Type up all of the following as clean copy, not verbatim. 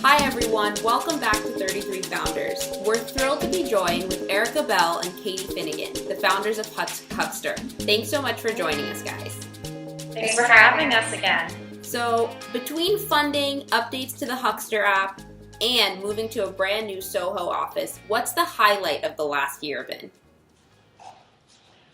Hi everyone, welcome back to 33 Founders. We're thrilled to be joined with Erica Bell and Katie Finnegan, the founders of Hukkster. Thanks so much for joining us, guys. Thanks for having us again. So, between funding, updates to the Hukkster app, and moving to a brand new Soho office, what's the highlight of the last year been?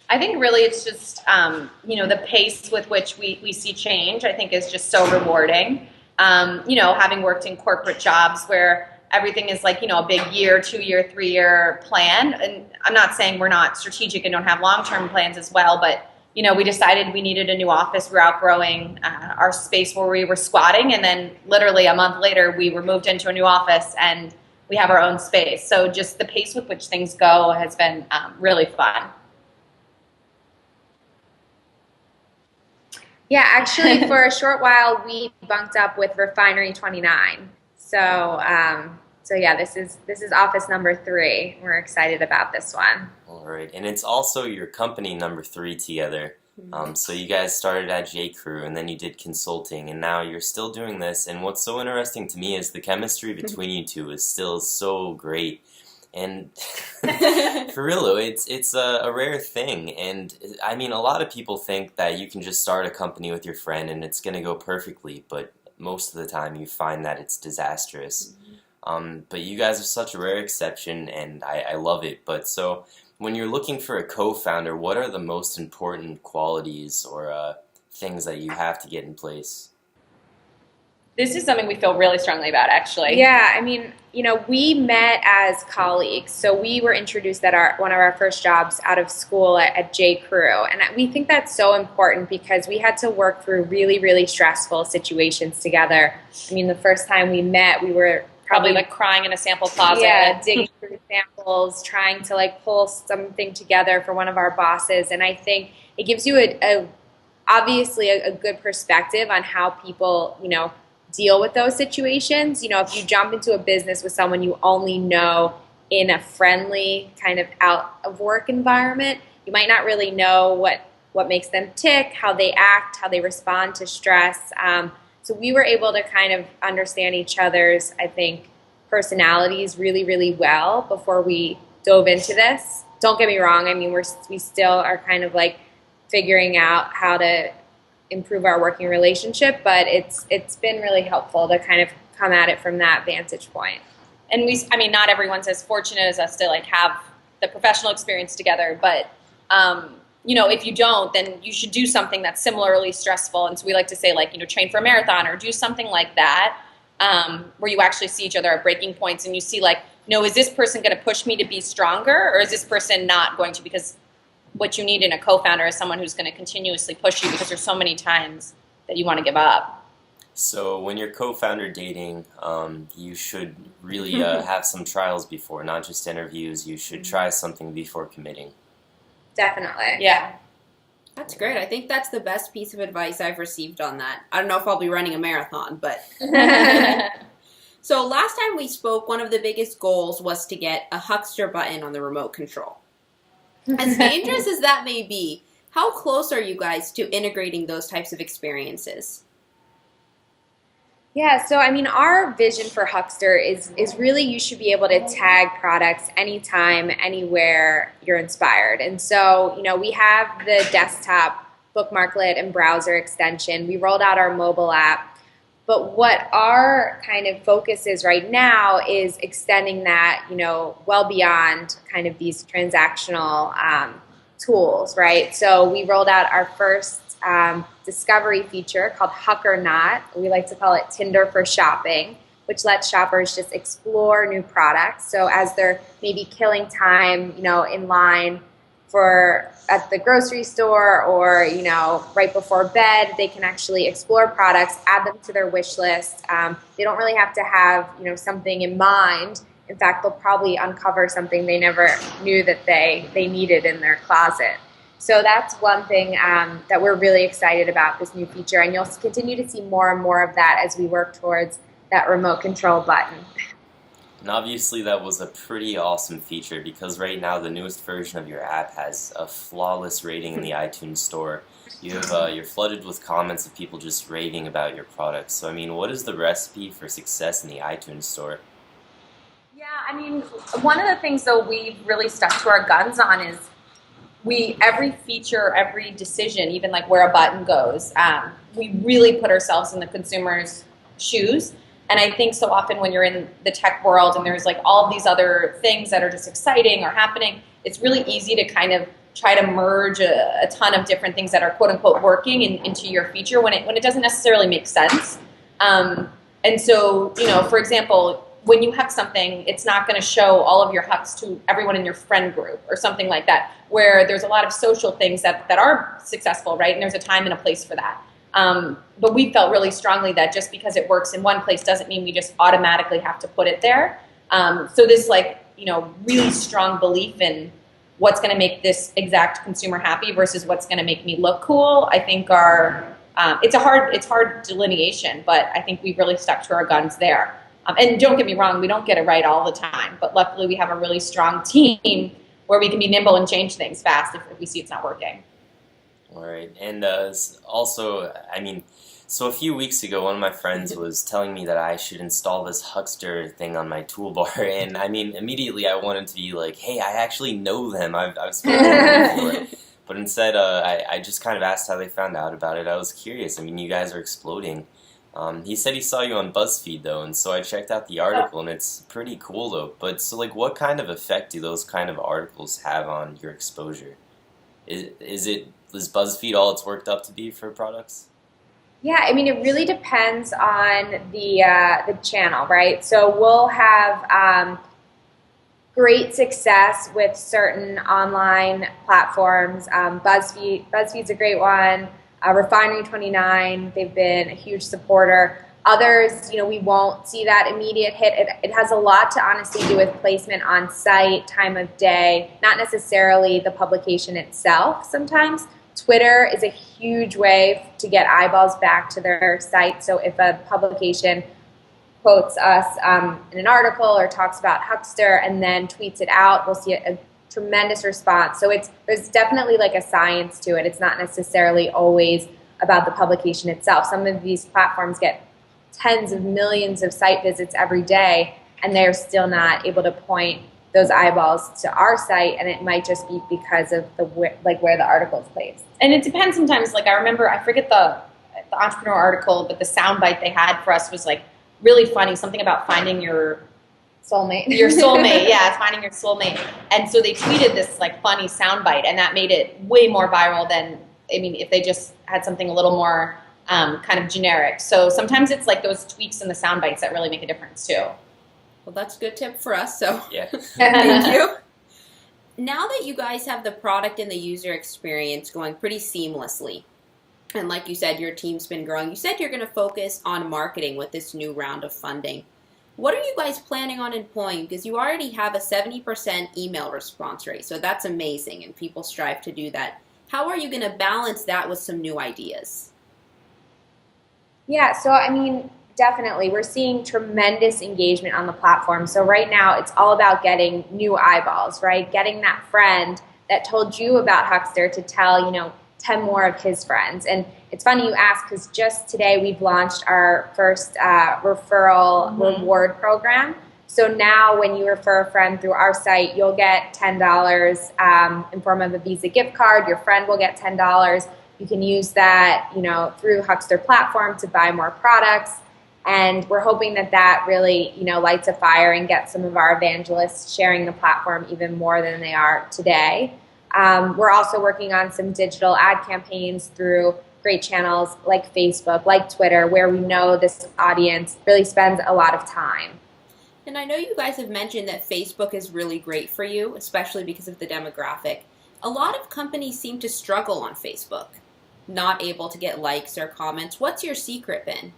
I think really it's just, the pace with which we see change, I think is just so rewarding. Having worked in corporate jobs where everything is like, a big year, 2-year, 3-year plan. And I'm not saying we're not strategic and don't have long-term plans as well, but, we decided we needed a new office. We were outgrowing our space where we were squatting. And then literally a month later, we were moved into a new office and we have our own space. So just the pace with which things go has been really fun. Yeah, actually, for a short while, we bunked up with Refinery 29. So yeah, this is office number 3. We're excited about this one. All right, and it's also your company number 3 together. So you guys started at J. Crew, and then you did consulting, and now you're still doing this. And what's so interesting to me is the chemistry between you two is still so great. And for real though, it's a rare thing, and I mean, a lot of people think that you can just start a company with your friend and it's gonna go perfectly, but most of the time you find that it's disastrous. But you guys are such a rare exception, and I love it. But so, when you're looking for a co-founder, what are the most important qualities or things that you have to get in place? This is something we feel really strongly about, actually. Yeah, I mean, we met as colleagues. So we were introduced at one of our first jobs out of school at J. Crew. And we think that's so important because we had to work through really, really stressful situations together. I mean, the first time we met, we were Probably like crying in a sample closet. Yeah, digging through samples, trying to like pull something together for one of our bosses. And I think it gives you obviously a good perspective on how people, deal with those situations. If you jump into a business with someone you only know in a friendly kind of out of work environment, you might not really know what makes them tick, how they act, how they respond to stress. So we were able to kind of understand each other's, I think, personalities really, really well before we dove into this. Don't get me wrong. I mean, we still are kind of like figuring out how to improve our working relationship, but it's been really helpful to kind of come at it from that vantage point. And not everyone's as fortunate as us to like have the professional experience together, but if you don't, then you should do something that's similarly stressful. And so we like to say train for a marathon or do something like that, where you actually see each other at breaking points and you see is this person going to push me to be stronger, or is this person not going to? Because what you need in a co-founder is someone who's going to continuously push you, because there's so many times that you want to give up. So when you're co-founder dating, you should really have some trials before, not just interviews. You should try something before committing. Definitely. Yeah. That's great. I think that's the best piece of advice I've received on that. I don't know if I'll be running a marathon, but... So last time we spoke, one of the biggest goals was to get a Hukkster button on the remote control. As dangerous as that may be, how close are you guys to integrating those types of experiences? Yeah, so I mean, our vision for Hukkster is really you should be able to tag products anytime, anywhere you're inspired. And so, we have the desktop bookmarklet and browser extension. We rolled out our mobile app. But what our kind of focus is right now is extending that, well beyond kind of these transactional tools, right? So we rolled out our first discovery feature called Huck or Not. We like to call it Tinder for shopping, which lets shoppers just explore new products. So as they're maybe killing time, in line at the grocery store or, right before bed, they can actually explore products, add them to their wish list. They don't really have to have, something in mind. In fact, they'll probably uncover something they never knew that they needed in their closet. So that's one thing that we're really excited about, this new feature. And you'll continue to see more and more of that as we work towards that remote control button. And obviously that was a pretty awesome feature because right now the newest version of your app has a flawless rating in the iTunes store. You're flooded with comments of people just raving about your products. So I mean, what is the recipe for success in the iTunes store? Yeah, I mean, one of the things though we've really stuck to our guns on is every feature, every decision, even like where a button goes, we really put ourselves in the consumer's shoes. And I think so often when you're in the tech world and there's like all of these other things that are just exciting or happening, it's really easy to kind of try to merge a ton of different things that are quote unquote working into your feature when it doesn't necessarily make sense. And so, for example, when you huck something, it's not going to show all of your hucks to everyone in your friend group or something like that, where there's a lot of social things that are successful, right? And there's a time and a place for that. But we felt really strongly that just because it works in one place doesn't mean we just automatically have to put it there. So this really strong belief in what's going to make this exact consumer happy versus what's going to make me look cool, I think it's hard delineation, but I think we've really stuck to our guns there. And don't get me wrong, we don't get it right all the time, but luckily we have a really strong team where we can be nimble and change things fast if we see it's not working. All right, and also, I mean, so a few weeks ago, one of my friends was telling me that I should install this Hukkster thing on my toolbar, and I mean, immediately I wanted to be like, hey, I actually know them, I've spoken to them before. But instead, I just kind of asked how they found out about it. I was curious. I mean, you guys are exploding. He said he saw you on BuzzFeed, though, and so I checked out the article, and it's pretty cool, though. But so, like, what kind of effect do those kind of articles have on your exposure? Is BuzzFeed all it's worked up to be for products? Yeah, I mean, it really depends on the channel, right? So we'll have great success with certain online platforms. BuzzFeed's a great one. Refinery29, they've been a huge supporter. Others, we won't see that immediate hit. It has a lot to honestly do with placement on site, time of day, not necessarily the publication itself sometimes. Twitter is a huge way to get eyeballs back to their site. So if a publication quotes us in an article or talks about Hukkster and then tweets it out, we'll see a tremendous response. So there's definitely like a science to it. It's not necessarily always about the publication itself. Some of these platforms get tens of millions of site visits every day, and they're still not able to point those eyeballs to our site, and it might just be because of where the article is placed. And it depends sometimes. Like I remember, I forget the entrepreneur article, but the soundbite they had for us was like really funny. Something about finding your soulmate. Your soulmate, yeah, finding your soulmate. And so they tweeted this like funny soundbite, and that made it way more viral than, I mean, if they just had something a little more kind of generic. So sometimes it's like those tweaks in the soundbites that really make a difference too. Well, that's a good tip for us, so Yeah. thank you. Now that you guys have the product and the user experience going pretty seamlessly, and like you said, your team's been growing, you said you're going to focus on marketing with this new round of funding. What are you guys planning on employing? Because you already have a 70% email response rate, so that's amazing, and people strive to do that. How are you going to balance that with some new ideas? Yeah, so I mean, definitely. We're seeing tremendous engagement on the platform. So right now, it's all about getting new eyeballs, right? Getting that friend that told you about Hukkster to tell, 10 more of his friends. And it's funny you ask, because just today we've launched our first referral reward program. So now when you refer a friend through our site, you'll get $10 in form of a Visa gift card. Your friend will get $10. You can use that, through Hukkster platform to buy more products. And we're hoping that really, lights a fire and gets some of our evangelists sharing the platform even more than they are today. We're also working on some digital ad campaigns through great channels like Facebook, like Twitter, where we know this audience really spends a lot of time. And I know you guys have mentioned that Facebook is really great for you, especially because of the demographic. A lot of companies seem to struggle on Facebook, not able to get likes or comments. What's your secret been?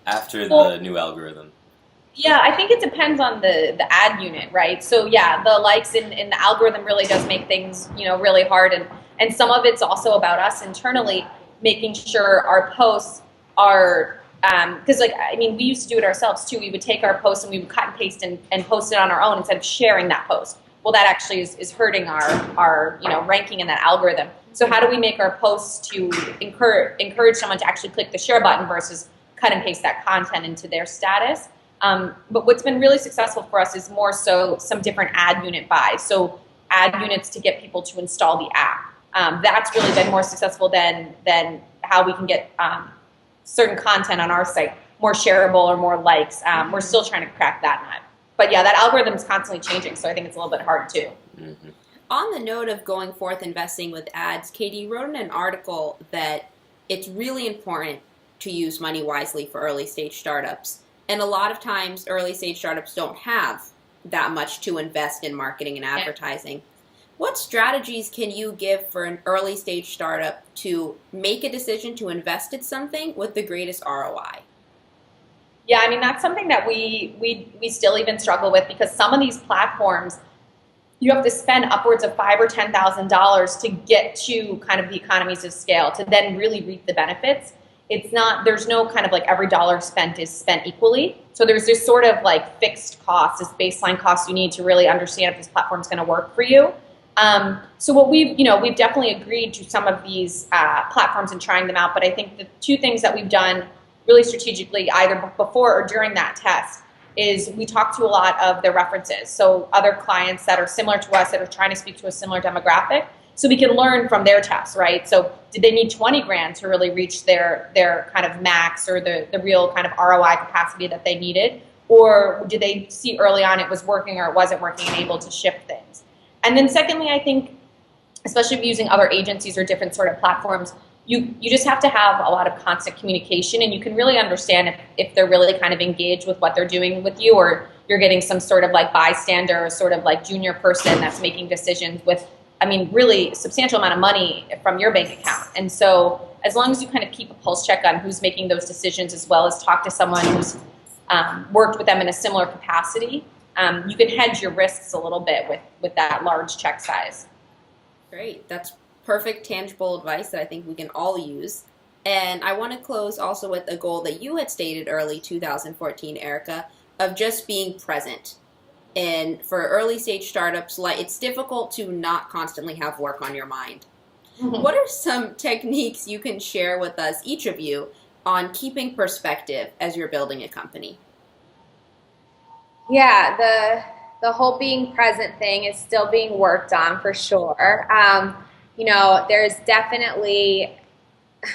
After the new algorithm. Yeah, I think it depends on the ad unit, right? So yeah, the likes in the algorithm really does make things, really hard. And some of it's also about us internally making sure our posts are because we used to do it ourselves too. We would take our posts and we would cut and paste and post it on our own instead of sharing that post. Well, that actually is hurting our ranking in that algorithm. So how do we make our posts to encourage someone to actually click the share button versus cut and paste that content into their status? But what's been really successful for us is more so some different ad unit buys. So ad units to get people to install the app. That's really been more successful than how we can get certain content on our site more shareable or more likes. We're still trying to crack that nut. But yeah, that algorithm is constantly changing, so I think it's a little bit hard too. Mm-hmm. On the note of going forth investing with ads, Katie wrote in an article that it's really important to use money wisely for early stage startups. And a lot of times early stage startups don't have that much to invest in marketing and advertising. What strategies can you give for an early stage startup to make a decision to invest in something with the greatest ROI? Yeah, that's something that we still even struggle with, because some of these platforms, you have to spend upwards of $5,000 or $10,000 to get to kind of the economies of scale to then really reap the benefits. There's no kind of every dollar spent is spent equally. So there's this sort of fixed cost, this baseline cost you need to really understand if this platform's going to work for you. So what we've definitely agreed to some of these platforms and trying them out. But I think the two things that we've done really strategically, either before or during that test, is we talk to a lot of their references. So other clients that are similar to us that are trying to speak to a similar demographic, so we can learn from their tests, right? So did they need 20 grand to really reach their kind of max or the real kind of ROI capacity that they needed? Or did they see early on it was working or it wasn't working and able to ship things? And then secondly, I think, especially if you're using other agencies or different sort of platforms, you just have to have a lot of constant communication, and you can really understand if they're really kind of engaged with what they're doing with you, or you're getting some sort of bystander or sort of junior person that's making decisions with, really substantial amount of money from your bank account. And so as long as you kind of keep a pulse check on who's making those decisions, as well as talk to someone who's worked with them in a similar capacity, you can hedge your risks a little bit with that large check size. Great. That's perfect, tangible advice that I think we can all use. And I want to close also with a goal that you had stated early 2014, Erica, of just being present. And for early stage startups, it's difficult to not constantly have work on your mind. Mm-hmm. What are some techniques you can share with us, each of you, on keeping perspective as you're building a company? Yeah, the whole being present thing is still being worked on for sure. There's definitely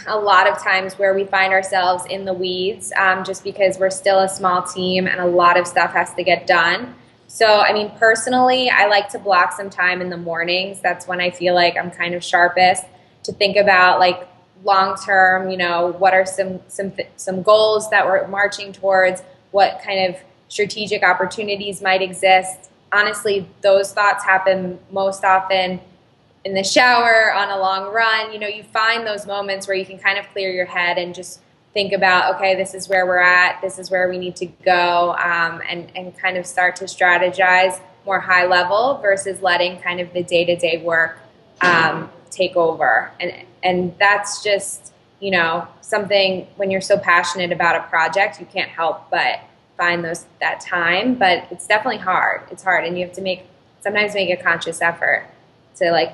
a lot of times where we find ourselves in the weeds just because we're still a small team and a lot of stuff has to get done. So, personally, I like to block some time in the mornings. That's when I feel like I'm kind of sharpest to think about long term, what are some goals that we're marching towards, what kind of strategic opportunities might exist. Honestly, those thoughts happen most often in the shower, on a long run. You find those moments where you can kind of clear your head and just think about, okay, this is where we're at, this is where we need to go, and kind of start to strategize more high level versus letting kind of the day-to-day work take over. And that's just, something when you're so passionate about a project, you can't help but find that time. But it's definitely hard. It's hard, and you have to sometimes make a conscious effort to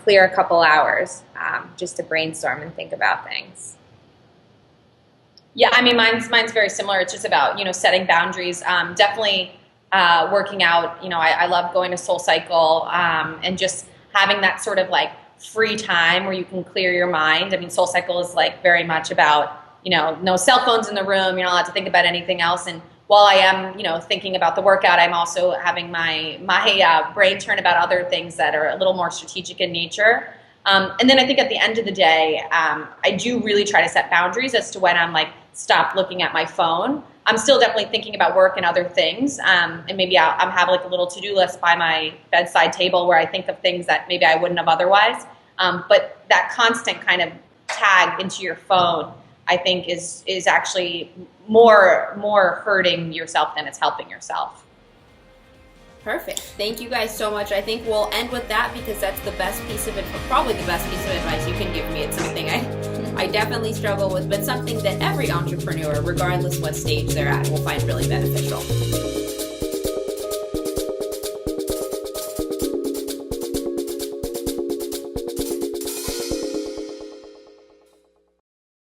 clear a couple hours just to brainstorm and think about things. Yeah, mine's very similar. It's just about, setting boundaries. Definitely working out. I love going to SoulCycle and just having that sort of free time where you can clear your mind. SoulCycle is very much about, no cell phones in the room. You're not allowed to think about anything else. And while I am, thinking about the workout, I'm also having my brain turn about other things that are a little more strategic in nature. And then I think at the end of the day, I do really try to set boundaries as to when I'm stop looking at my phone. I'm still definitely thinking about work and other things. And maybe I'm have a little to-do list by my bedside table where I think of things that maybe I wouldn't have otherwise. But that constant kind of tag into your phone, I think is actually more hurting yourself than it's helping yourself. Perfect. Thank you guys so much. I think we'll end with that because that's the best piece of probably the best piece of advice you can give me. It's something I definitely struggle with, but something that every entrepreneur, regardless what stage they're at, will find really beneficial.